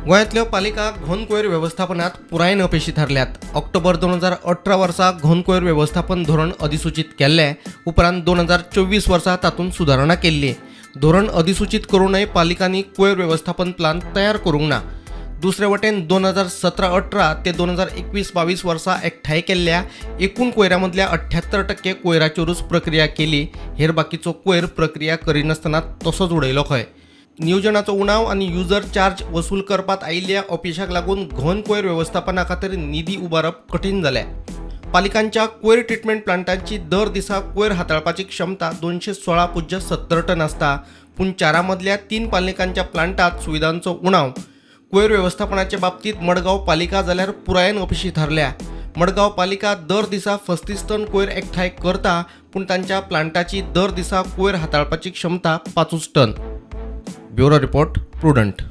गोंयांतल्यो पालिका घोन कोयर व्यवस्थापनात पुरायेन अपेशी थारल्यात। ऑक्टोबर 2018 वर्सा घोन कोयर व्यवस्थापन धोरण अधिसूचित केल्ले उपरांत 2024 वर्सा तातूंत सुदारणा केल्ली। धोरण अधिसूचित करूनय पालिकांनी कोयर व्यवस्थापन प्लान तयार करूंक ना। दुसरे वटेन 2017-18 ते 2021-22 वर्सा एकठांय केल्ल्या एकूण कोयरांमदल्या 78% कोयराचेरूच प्रक्रिया केली। हेर बाकीचो कोयर प्रक्रिया करिनासतना तसोच उडयलो खंय। नियोजनाचो उणाव आनी युजर चार्ज वसूल करपात आयिल्ल्या अपेशाक लागून घोन कोयर व्यवस्थापना खातीर निधी उबारप कठीण जालें। पालिकांच्या कोयर ट्रिटमेंट प्लांटांची दर दिसा कोयर हाताळपाची क्षमता 216.70 टन आसता, पूण 4 मदल्या 3 पालिकांच्या प्लांटांत सुविधांचो उणाव। कोयर व्यवस्थापनाच्या बाबतीत मडगांव पालिका जाल्यार पुरायेन अपेशी थारल्या। मडगांव पालिका दर दिसा 35 टन कोयर एकठांय करता, पूण तांच्या प्लांटाची दर दिसा कोयर हाताळपाची क्षमता 5 टन। Bureau report, prudent.